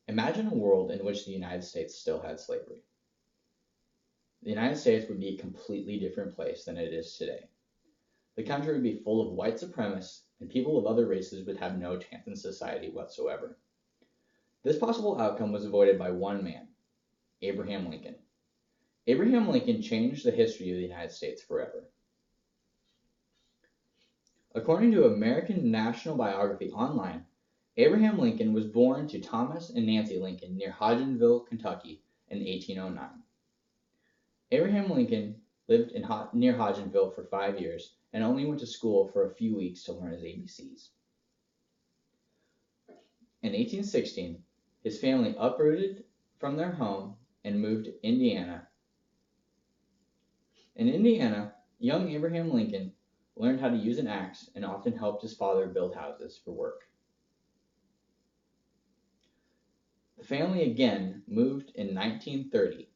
Imagine a world in which the United States still had slavery. The United States would be a completely different place than it is today. The country would be full of white supremacists, and people of other races would have no chance in society whatsoever. This possible outcome was avoided by one man, Abraham Lincoln. Abraham Lincoln changed the history of the United States forever. According to American National Biography Online, Abraham Lincoln was born to Thomas and Nancy Lincoln near Hodgenville, Kentucky in 1809. Abraham Lincoln lived near Hodgenville for 5 years and only went to school for a few weeks to learn his ABCs. In 1816, his family uprooted from their home and moved to Indiana. In Indiana, young Abraham Lincoln learned how to use an axe and often helped his father build houses for work. The family again moved in 1930,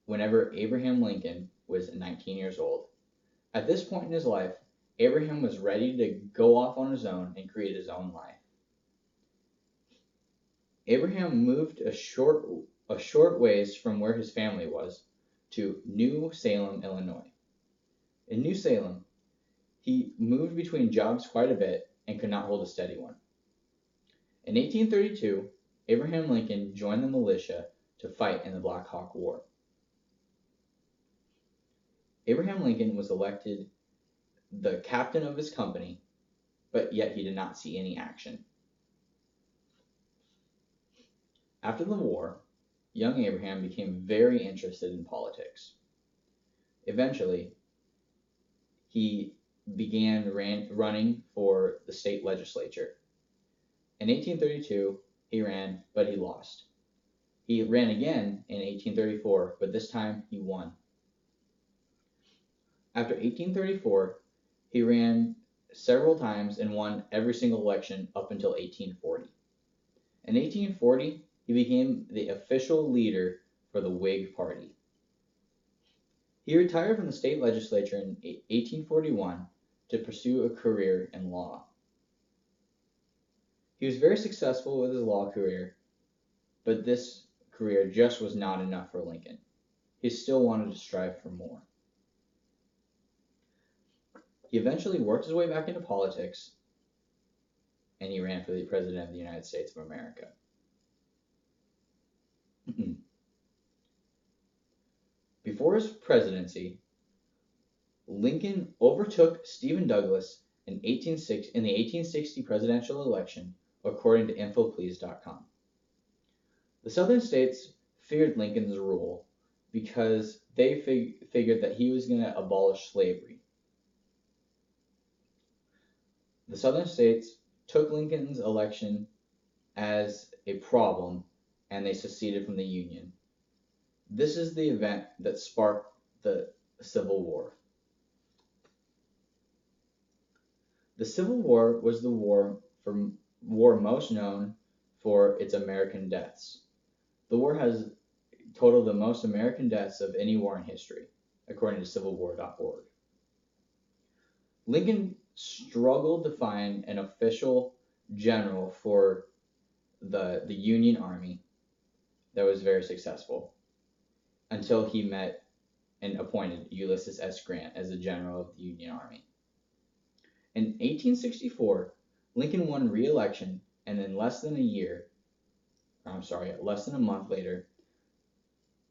whenever Abraham Lincoln was 19 years old. At this point in his life, Abraham was ready to go off on his own and create his own life. Abraham moved a short ways from where his family was to New Salem, Illinois. In New Salem, he moved between jobs quite a bit and could not hold a steady one. In 1832, Abraham Lincoln joined the militia to fight in the Black Hawk War. Abraham Lincoln was elected the captain of his company, but yet he did not see any action. After the war, young Abraham became very interested in politics. Eventually, he began running for the state legislature. In 1832, he ran, but he lost. He ran again in 1834, but this time he won. After 1834, he ran several times and won every single election up until 1840. In 1840, he became the official leader for the Whig Party. He retired from the state legislature in 1841 to pursue a career in law. He was very successful with his law career, but this career just was not enough for Lincoln. He still wanted to strive for more. He eventually worked his way back into politics, and he ran for the President of the United States of America. Before his presidency, Lincoln overtook Stephen Douglas in the 1860 presidential election, according to Infoplease.com. The Southern states feared Lincoln's rule because they figured that he was going to abolish slavery. The Southern states took Lincoln's election as a problem, and they seceded from the Union. This is the event that sparked the Civil War. The Civil War was the war most known for its American deaths. The war has totaled the most American deaths of any war in history, according to civilwar.org. Lincoln struggled to find an official general for the Union Army that was very successful until he met and appointed Ulysses S. Grant as the general of the Union Army. In 1864, Lincoln won re-election, and in less than a month later,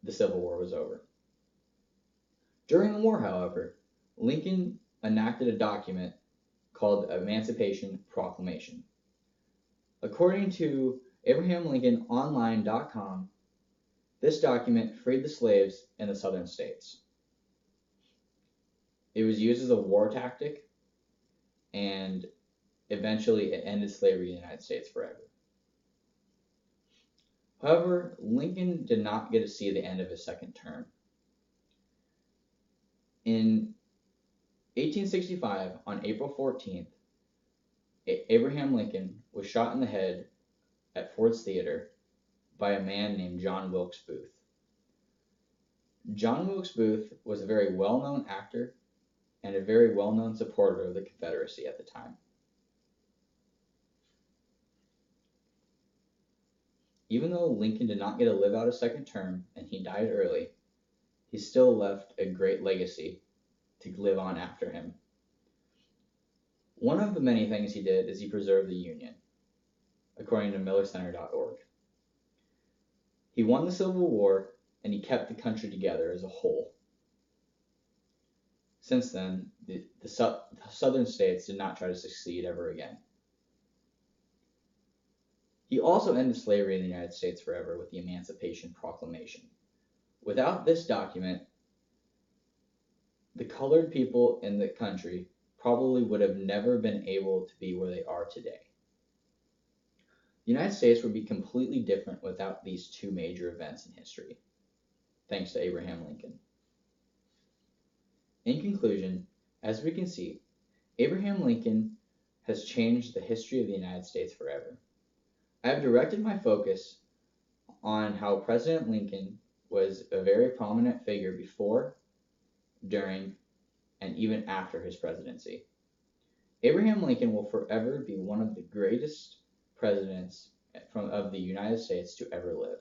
the Civil War was over. During the war, however, Lincoln enacted a document called the Emancipation Proclamation. According to AbrahamLincolnOnline.com, this document freed the slaves in the southern states. It was used as a war tactic, and eventually it ended slavery in the United States forever. However, Lincoln did not get to see the end of his second term. In 1865, on April 14th, Abraham Lincoln was shot in the head at Ford's Theater by a man named John Wilkes Booth. John Wilkes Booth was a very well-known actor and a very well-known supporter of the Confederacy at the time. Even though Lincoln did not get to live out a second term and he died early, he still left a great legacy to live on after him. One of the many things he did is he preserved the Union, according to millercenter.org. He won the Civil War and he kept the country together as a whole. Since then, the southern states did not try to succeed ever again. He also ended slavery in the United States forever with the Emancipation Proclamation. Without this document, the colored people in the country probably would have never been able to be where they are today. The United States would be completely different without these two major events in history, thanks to Abraham Lincoln. In conclusion, as we can see, Abraham Lincoln has changed the history of the United States forever. I have directed my focus on how President Lincoln was a very prominent figure before, during, and even after his presidency. Abraham Lincoln will forever be one of the greatest presidents of the United States to ever live.